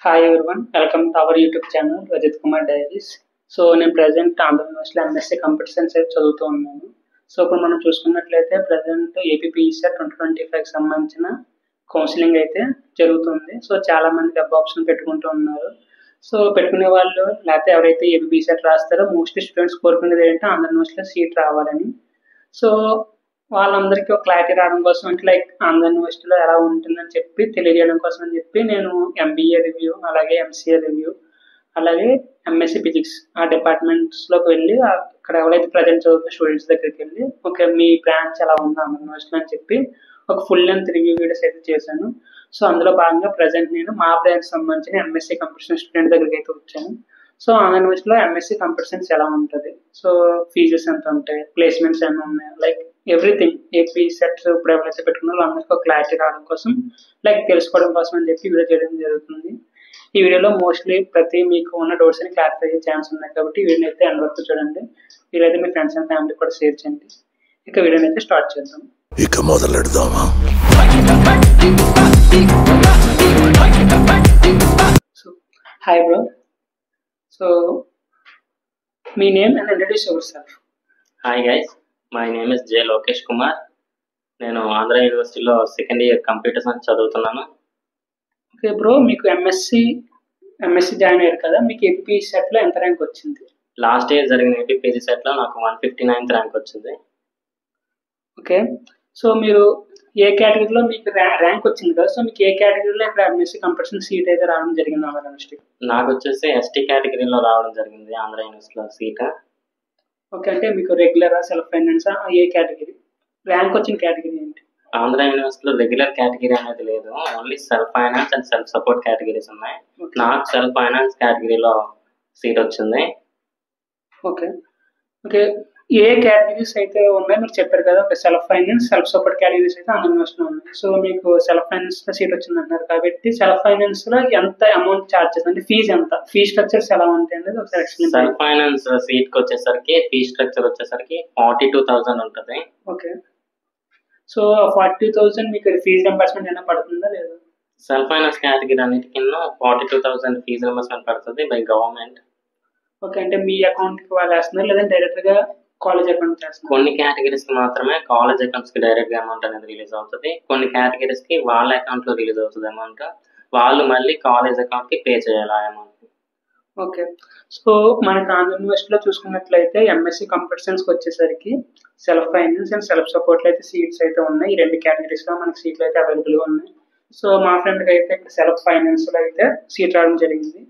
Hi everyone, welcome to our YouTube channel Rajith Kumar diaries. So నేను present Andhra యూనివర్సిటీలో MSc computer science అయితే చదువుతూ ఉన్నాను. సో ఇప్పుడు మనం చూసుకున్నట్లయితే ప్రజెంట్ ఏపీపీఈసెట్ 2025కి సంబంధించిన కౌన్సిలింగ్ అయితే జరుగుతుంది. సో చాలా మంది వెబ్ ఆప్షన్ పెట్టుకుంటూ ఉన్నారు. సో పెట్టుకునే వాళ్ళు లేకపోతే ఎవరైతే ఏపీపీఈసెట్ రాస్తారో మోస్ట్లీ స్టూడెంట్స్ కోరుకునేది ఏంటంటే ఆంధ్ర యూనివర్సిటీలో సీట్ రావాలని. సో వాళ్ళందరికీ ఒక క్లారిటీ రావడం కోసం అంటే లైక్ ఆంధ్ర యూనివర్సిటీలో ఎలా ఉంటుందని చెప్పి తెలియజేయడం కోసం అని చెప్పి నేను ఎంబీఏ రివ్యూ, అలాగే ఎంసీఏ రివ్యూ, అలాగే ఎంఎస్సీ ఫిజిక్స్ ఆ డిపార్ట్మెంట్స్లోకి వెళ్ళి అక్కడ ఎవరైతే ప్రజెంట్ చదువుతున్న స్టూడెంట్స్ దగ్గరికి వెళ్ళి ఓకే మీ బ్రాంచ్ ఎలా ఉంది ఆంధ్ర యూనివర్సిటీలో అని చెప్పి ఒక ఫుల్ లెంత్ రివ్యూ వీడియోస్ అయితే చేశాను. సో అందులో భాగంగా ప్రజెంట్ నేను మా బ్రాంచ్ సంబంధించిన ఎంఎస్సీ కంప్యూటర్ సైన్స్ స్టూడెంట్ దగ్గరికి అయితే వచ్చాను. సో ఆంధ్ర యూనివర్సిటీలో ఎంఎస్సీ కంప్యూటర్ సైన్స్ ఎలా ఉంటుంది, సో ఫీజెస్ ఎంత ఉంటాయి, ప్లేస్మెంట్స్ ఏమైనా ఉన్నాయి, లైక్ ఎవ్రీథింగ్ ఏపీ సెట్స్ ఇప్పుడు ఎవరైతే పెట్టుకున్నారో అందరికీ క్లారిటీ రావడం కోసం లైక్ తెలుసుకోవడం కోసం అని చెప్పి వీడియో చేయడం జరుగుతుంది. ఈ వీడియోలో మోస్ట్లీ ప్రతి మీకు ఉన్న డౌట్స్ అని క్లారిఫై అయ్యే ఛాన్స్ ఉన్నాయి కాబట్టి వీడియోని అయితే ఎండ్ వరకు చూడండి. వీలైతే మీ ఫ్రెండ్స్ అండ్ ఫ్యామిలీ కూడా షేర్ చేయండి. ఇక వీడియోని అయితే స్టార్ట్ చేద్దాం. ఇక మొదలెడదామా? సో హాయ్ బ్రో, సో మీ name and introduce your hi guys, my name is J Lokesh Kumar. నేను ఆంధ్ర యూనివర్సిటీలో సెకండ్ ఇయర్ కంప్యూటర్ సైన్స్ చదువుతున్నాను. ఓకే బ్రో, మీకు ఎంఎస్సి జాయిన్ అయ్యారు కదా, మీకు ఏపీ సెట్లో ఎంత ర్యాంక్ వచ్చింది? లాస్ట్ ఇయర్ జరిగిన ఏపీపీజీ సెట్లో నాకు 159th ర్యాంక్ వచ్చింది. ఓకే, సో మీరు ఏ కేటగిరీలో మీకు ర్యాంక్ వచ్చింది కదా, సో మీకు ఏ కేటగిరీలో ఇక్కడ ఎంఎస్సి కంప్యూటర్ సైన్స్ సీట్ అయితే రావడం జరిగింది ఆంధ్ర యూనివర్సిటీ? నాకు వచ్చేసి ఎస్టీ కేటగిరీలో రావడం జరిగింది ఆంధ్ర యూనివర్సిటీలో సీట్. ఓకే, అంటే మీకు రెగ్యులరా, సెల్ఫ్ ఫైనాన్సా, ఏ కేటగిరీ ర్యాంక్ వచ్చిన కేటగిరీ ఏంటి? ఆంధ్ర యూనివర్సిటీలో రెగ్యులర్ కేటగిరీ అనేది లేదు, only self finance and self support categories ఉన్నాయి. నాకు సెల్ఫ్ ఫైనాన్స్ కేటగిరీలో సీట్ వచ్చింది. ఓకే ఓకే, ఏ కేటగిరీస్ అయితే ఉన్నాయి మీరు చెప్పారు కదా, ఒక self finance, self support categories అయితే ఆంధ్ర యూనివర్సిటీలో ఉన్నాయి. సో మీకు సెల్ఫ్ ఫైనాన్స్ లో సీట్ వచ్చింది అంటున్నారు కాబట్టి సెల్ఫ్ ఫైనాన్స్ లో ఎంత అమౌంట్ ఛార్జ్ చేస్తుంది, అంటే ఫీజు ఎంత, ఫీ స్ట్రక్చర్స్ ఎలా ఉంటాయి అనేది ఒకసారి ఎక్స్ప్లెయిన్. సెల్ఫ్ ఫైనాన్స్ సీట్ కి వచ్చేసరికి ఫీ స్ట్రక్చర్ వచ్చేసరికి 42,000 ఉంటుంది. ఓకే, సో 40,000 మీకు ఫీజు రింబర్స్మెంట్ అయినా పడుతుందా లేదా? సెల్ఫ్ ఫైనాన్స్ కేటగిరీ అన్నిటికీ 42,000 ఫీజు రింబర్స్మెంట్ పడుతుంది బై గవర్నమెంట్. ఓకే, అంటే మీ అకౌంట్ కి వాళ్ళు వేస్తున్నారు లేదా డైరెక్ట్ గా కాలేజ్ అకౌంట్ చేస్తున్నారు? కొన్ని కేటగిరీస్ కి మాత్రమే కాలేజ్ అకౌంట్స్ కి డైరెక్ట్ గా అమౌంట్ అనేది రిలీజ్ అవుతుంది. కొన్ని కేటగిరీస్ కి వాళ్ళ అకౌంట్ లో రిలీజ్ అవుతుంది అమౌంట్, వాళ్ళు మళ్ళీ కాలేజ్ అకౌంట్ కి పే చేయాలి ఆ అమౌంట్. ఓకే, సో మనకి ఆంధ్ర యూనివర్సిటీలో చూసుకున్నట్లయితే ఎంఎస్సి కంప్యూటర్ సైన్స్ వచ్చేసరికి self finance and self support అయితే సీట్స్ అయితే ఉన్నాయి. ఈ రెండు కేటగిరీస్ లో మనకి సీట్లు అయితే అవైలబుల్ గా ఉన్నాయి. సో మా ఫ్రెండ్కి అయితే ఇక్కడ సెల్ఫ్ ఫైనాన్స్ లో అయితే సీట్ రావడం జరిగింది.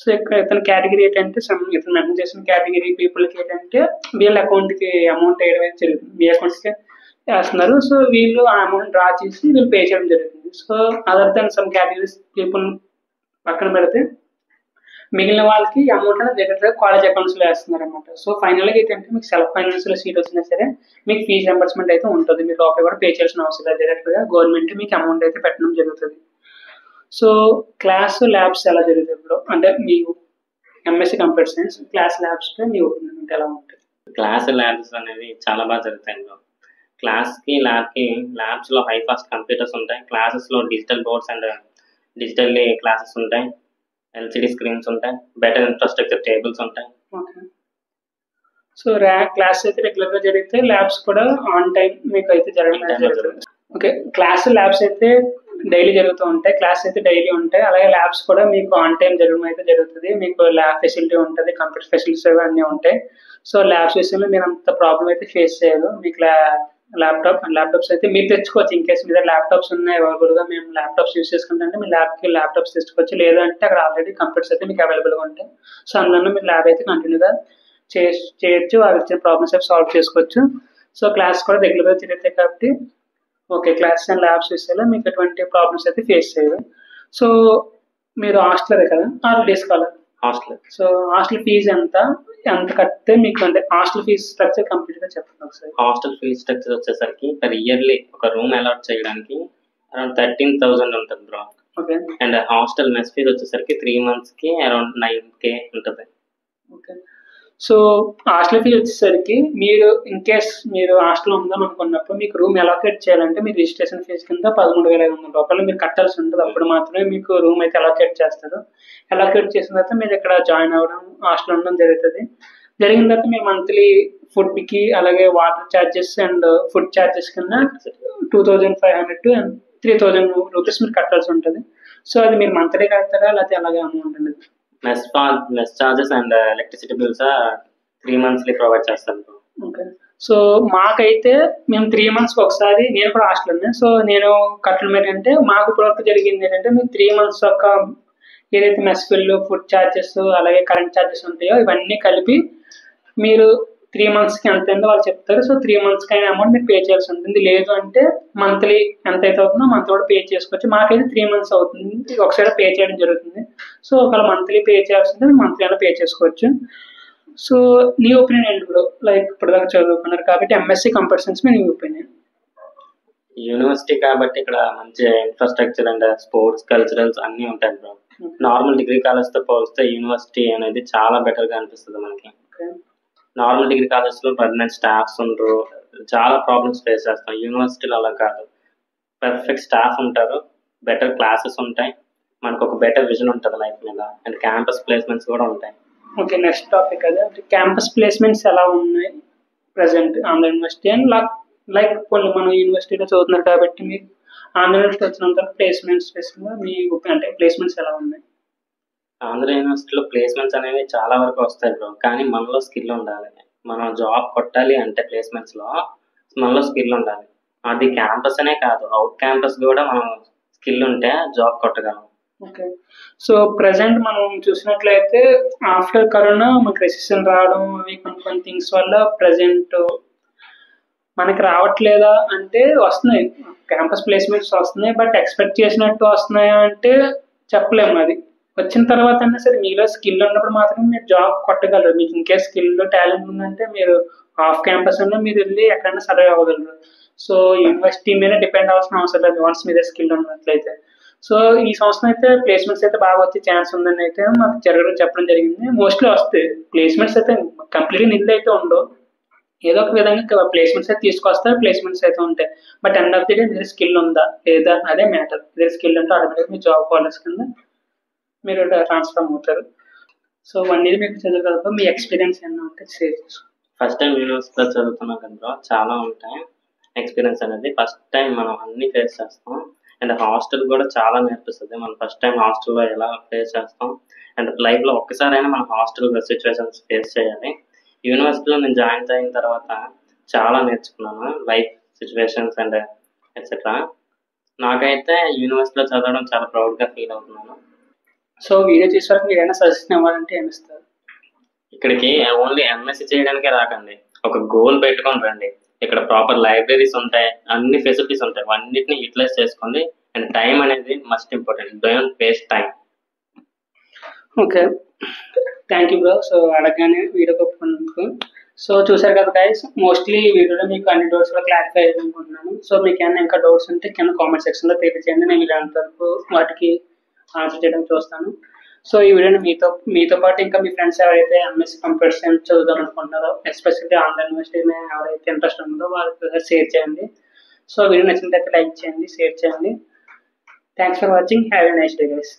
సో ఇక్కడ ఇతని కేటగిరీ ఏంటంటే ఇతను మెన్షన్ చేసిన కేటగిరీ పీపుల్కి ఏంటంటే వీళ్ళ అకౌంట్కి అమౌంట్ వేయడం అయితే జరుగుతుంది, మీ అకౌంట్స్కి వేస్తున్నారు. సో వీళ్ళు ఆ అమౌంట్ డ్రా చేసి వీళ్ళు పే చేయడం జరుగుతుంది. So other than some categories people పక్కన పెడితే మిగిలిన వాళ్ళకి అమౌంట్ అనేది డైరెక్ట్గా కాలేజ్ అకౌంట్స్లో వేస్తున్నారు అనమాట. సో ఫైనల్గా ఏంటంటే మీకు సెల్ఫ్ ఫైనాన్స్లో సీట్ వచ్చినా సరే మీకు ఫీజు రింబర్స్మెంట్ అయితే ఉంటుంది, మీరు రూపాయి కూడా పే చేయాల్సిన అవసరం లేదు, డైరెక్ట్గా గవర్నమెంట్ మీకు అమౌంట్ అయితే పెట్టడం జరుగుతుంది. సో క్లాస్ ల్యాబ్స్ ఎలా జరుగుతాయి ఇప్పుడు, అంటే మీకు MSc computer science class labs మీ ఒపీనియన్ ఎలా ఉంటుంది? క్లాస్ ల్యాబ్స్ అనేవి చాలా బాగా జరుగుతాయి. క్లాస్ కి ల్యాబ్స్ లో హై ఫాస్ట్ కంప్యూటర్స్ ఉంటాయి, క్లాసెస్ లో digital boards and digital classes ఉంటాయి, ఎల్సిడి స్క్రీన్స్ ఉంటాయి, బెటర్ ఇన్ఫ్రాస్ట్రక్చర్ టేబుల్స్ ఉంటాయి. ఓకే, సో క్లాస్ అయితే రెగ్యులర్ గా జరిగితే ల్యాబ్స్ కూడా ఆన్ టైం మీకు అయితే జరుగుతుంది. ఓకే, క్లాస్ ల్యాబ్స్ అయితే డైలీ జరుగుతూ ఉంటాయి, క్లాస్ అయితే డైలీ ఉంటాయి, అలాగే ల్యాబ్స్ కూడా మీకు ఆన్ టైం జరగడం అయితే జరుగుతుంది. మీకు ల్యాబ్ ఫెసిలిటీ ఉంటుంది, కంప్యూటర్ ఫెసిలిటీస్ అన్నీ ఉంటాయి. సో ల్యాబ్స్ విషయంలో మీరు అంత ప్రాబ్లం అయితే ఫేస్ చేయరు. మీకు ల్యాప్టాప్స్ అయితే మీరు తెచ్చుకోవచ్చు, ఇన్ కేసు మీద ల్యాప్టాప్స్ ఉన్నాయి అవైలబుల్గా, మేము ల్యాప్టాప్స్ యూస్ చేసుకుంటే మీ ల్యాబ్కి ల్యాప్టాప్స్ తెచ్చుకోవచ్చు, లేదంటే అక్కడ ఆల్రెడీ కంప్యూటర్స్ అయితే మీకు అవైలబుల్గా ఉంటాయి. సో అందులో మీరు ల్యాబ్ అయితే కంటిన్యూగా చేయొచ్చు, వాళ్ళు ఇచ్చిన ప్రాబ్లమ్స్ అయితే సాల్వ్ చేసుకోవచ్చు. సో క్లాస్ కూడా రెగ్యులర్గా జరుగుతాయి కాబట్టి ఓకే, క్లాస్ అండ్ ల్యాబ్స్ విషయంలో మీకు ఎటువంటి ప్రాబ్లమ్స్ అయితే ఫేస్ చేయరు. సో మీరు హాస్టలరే కదా, days scholar? Hostel. So hostel fees ఎంత కడితే మీకు, అంటే హాస్టల్ ఫీజు స్ట్రక్చర్ కంప్లీట్ గా చెప్పండి ఒకసారి. హాస్టల్ ఫీజు స్ట్రక్చర్ వచ్చేసరికి పర్ ఇయర్లీ ఒక రూమ్ అలాట్ చేయడానికి అరౌండ్ 13,000 ఉంటుంది bro. Okay, and hostel mess fees వచ్చేసరికి 3 months కి అరౌండ్ 9K ఉంటుంది. ఓకే, సో హాస్టల్ ఫీజు వచ్చేసరికి మీరు ఇన్ కేస్ మీరు హాస్టల్ ఉందాం అనుకున్నప్పుడు మీకు రూమ్ అలొకేట్ చేయాలంటే మీ రిజిస్ట్రేషన్ ఫీజు కింద 13,500 మీరు కట్టాల్సి ఉంటుంది. అప్పుడు మాత్రమే మీకు రూమ్ అయితే అలొకేట్ చేస్తారు. అలొకేట్ చేసిన తర్వాత మీరు ఇక్కడ జాయిన్ అవ్వడం హాస్టల్ ఉండడం జరుగుతుంది. జరిగిన తర్వాత మీరు మంత్లీ ఫుడ్కి అలాగే water charges and food charges కింద 2,500 to 3,000 రూపీస్ మీరు కట్టాల్సి ఉంటుంది. సో అది మీరు మంత్లీ కడతారా లేకపోతే అలాగే అమౌంట్ అనేది? Mess charges and electricity bills 3 monthsly provide చేస్తాను. ఓకే. సో మాకైతే మేము 3 months ఒకసారి, నేను కూడా హాస్టల్ ఉన్నాయి. సో నేను కట్టడం ఏంటంటే మాకు ఇప్పటివరకు జరిగింది ఏంటంటే మేము 3 months యొక్క ఏదైతే మెస్ బిల్లు, ఫుడ్ ఛార్జెస్ అలాగే కరెంట్ ఛార్జెస్ ఉంటాయో ఇవన్నీ కలిపి మీరు 3 monthsకి ఎంత అయిందో వాళ్ళు చెప్తారు. సో 3 monthsకి అయిన అమౌంట్ మీరు పే చేయాల్సి ఉంటుంది. లేదు అంటే మంత్లీ ఎంత అయితే అవుతుందో మంత్ కూడా పే చేసుకోవచ్చు. మాకైతే 3 months అవుతుంది, ఒకసారి పే చేయడం జరుగుతుంది. సో ఒకవేళ మంత్లీ పే చేయాల్సిందే మంత్లీ అయినా పే చేసుకోవచ్చు. సో నీ ఒపీనియన్ ఏంటి బ్రో? లైక్ ఇప్పటిదాకా చదువుకున్నారు కాబట్టి ఎంఎస్సి కంప్యూటర్ సైన్స్ మీద నీ ఒపీనియన్? యూనివర్సిటీ కాబట్టి ఇక్కడ మంచి ఇన్ఫ్రాస్ట్రక్చర్ అండ్ స్పోర్ట్స్ కల్చరల్స్ అన్నీ ఉంటాయి బ్రో. నార్మల్ డిగ్రీ కాలేజ్తో పోలిస్తే యూనివర్సిటీ అనేది చాలా బెటర్గా అనిపిస్తుంది మనకి. నార్మల్ డిగ్రీ కాలేజ్లో పర్మనెంట్ స్టాఫ్స్ ఉండరు, చాలా ప్రాబ్లమ్స్ ఫేస్ చేస్తాం. యూనివర్సిటీలో అలా కాదు, పర్ఫెక్ట్ స్టాఫ్ ఉంటారు, బెటర్ క్లాసెస్ ఉంటాయి, మనకు ఒక బెటర్ విజన్ ఉంటుంది లైఫ్ మీద, అండ్ క్యాంపస్ ప్లేస్మెంట్స్ కూడా ఉంటాయి. ఓకే, నెక్స్ట్ టాపిక్ అదే క్యాంపస్ ప్లేస్మెంట్స్ ఎలా ఉన్నాయి present Andhra university and like కొన్ని మనం యూనివర్సిటీలో చదువుతున్నారు కాబట్టి మీరు ఆంధ్ర యూనివర్సిటీ వచ్చినంత ప్లేస్మెంట్స్ మీ అంటే ప్లేస్మెంట్స్ ఎలా ఉన్నాయి? ఆంధ్ర యూనివర్సిటీలో ప్లేస్మెంట్స్ అనేవి చాలా వరకు వస్తాయి బ్రో, కానీ మనలో స్కిల్ ఉండాలి. మనం జాబ్ కొట్టాలి అంటే ప్లేస్మెంట్స్లో మనలో స్కిల్ ఉండాలి. అది క్యాంపస్ అనే కాదు, అవుట్ క్యాంపస్ కూడా మనం స్కిల్ ఉంటే జాబ్ కొట్టగలం. ఓకే. సో ప్రజెంట్ మనం చూసినట్లయితే ఆఫ్టర్ కరోనా మనకి రెసిషన్ రావడం అవి కొన్ని థింగ్స్ వల్ల ప్రజెంట్ మనకి రావట్లేదా అంటే వస్తున్నాయి, క్యాంపస్ ప్లేస్మెంట్స్ వస్తున్నాయి. బట్ ఎక్స్పెక్ట్ చేసినట్టు వస్తున్నాయా అంటే చెప్పలేము. అది వచ్చిన తర్వాత అయినా సరే మీలో స్కిల్ ఉన్నప్పుడు మాత్రమే మీరు జాబ్ కొట్టగలరు. మీకు ఇంకే స్కిల్ టాలెంట్ ఉందంటే మీరు ఆఫ్ క్యాంపస్ అన్నా మీరు వెళ్ళి ఎక్కడైనా సర్వే అవ్వగలరు. సో యూనివర్సిటీ మీద డిపెండ్ అవ్వాల్సిన అవసరం లేదు వన్స్ మీద స్కిల్ ఉన్నట్లయితే. సో ఈ సంవత్సరం అయితే ప్లేస్మెంట్స్ అయితే బాగా వచ్చే ఛాన్స్ ఉందని అయితే మాకు చెప్పడం జరిగింది. మోస్ట్లీ వస్తాయి ప్లేస్మెంట్స్ అయితే, కంప్లీట్గా నిధులు అయితే ఉండవు. ఏదో ఒక విధంగా ప్లేస్మెంట్స్ అయితే తీసుకొస్తారు, ప్లేస్మెంట్స్ అయితే ఉంటాయి. But end of the day మీరు స్కిల్ ఉందా లేదా అదే మ్యాటర్. మీరు స్కిల్ ఉంటే ఆటోమేటిక్గా మీ జాబ్ కాలేజ్ కింద మీరు ట్రాన్స్ఫర్ అవుతారు. సో అనేది మీకు చదవగలరు. మీ ఎక్స్పీరియన్స్ ఏమన్నా ఉంటే షేర్ చేసుకో. ఫస్ట్ టైం యూనివర్సిటీలో చదువుతున్నాం కదా, చాలా ఉంటాయి ఎక్స్పీరియన్స్ అనేది. ఫస్ట్ టైం మనం అన్ని ఫేస్ చేస్తాం, అండ్ హాస్టల్ కూడా చాలా నేర్పిస్తుంది. మనం ఫస్ట్ టైం హాస్టల్లో ఎలా ఫేస్ చేస్తాం, అండ్ లైఫ్లో ఒక్కసారైనా మనం హాస్టల్ సిచ్యువేషన్స్ ఫేస్ చేయాలి. యూనివర్సిటీలో నేను జాయిన్ అయిన తర్వాత చాలా నేర్చుకున్నాను, లైఫ్ సిచ్యువేషన్స్ అండ్ ఎట్సెట్రా. నాకైతే యూనివర్సిటీలో చదవడం చాలా ప్రౌడ్గా ఫీల్ అవుతున్నాను. సో వీడియో చేసేవారికి మీరు ఏమైనా సజెషన్ ఇవ్వాలంటే ఏమి ఇస్తారు? ఇక్కడికి ఓన్లీ ఎంఎస్సీ చేయడానికే రాకండి, ఒక గోల్ పెట్టుకొని రండి. ఇక్కడ ప్రాపర్ లైబ్రరీస్ ఉంటాయి, అన్ని ఫెసిలిటీస్ ఉంటాయి, అన్నిటిని యూటిలైజ్ చేసుకోండి. అండ్ టైం అనేది must important, don't waste time. Okay, thank you bro. So అడగగానే వీడియో ఒప్పుకున్నందుకు. సో చూసారు కదా గైస్, మోస్ట్లీ వీడియోలో మీకు అన్ని డౌట్స్ కూడా క్లారిఫై అయ్యాలనుకుంటున్నాను. సో మీకు ఏమైనా ఇంకా డౌట్స్ ఉంటే కింద కామెంట్ సెక్షన్లో తెలియజేయండి, నేను ఇలాంటి వరకు వాటికి ఆన్సర్ చేయడం చూస్తాను. సో ఈ వీడియోని మీతో పాటు ఇంకా మీ ఫ్రెండ్స్ ఎవరైతే ఎంఎస్సీ కంప్యూటర్ సైన్స్ చదువుదాం అనుకుంటున్నారో, ఎస్పెషల్లీ ఆంధ్ర యూనివర్సిటీ మీద ఎవరైతే ఇంట్రెస్ట్ ఉందో వాళ్ళకి షేర్ చేయండి. సో వీడియో నచ్చినట్లయితే లైక్ చేయండి, షేర్ చేయండి. Thanks for watching, have a nice day guys.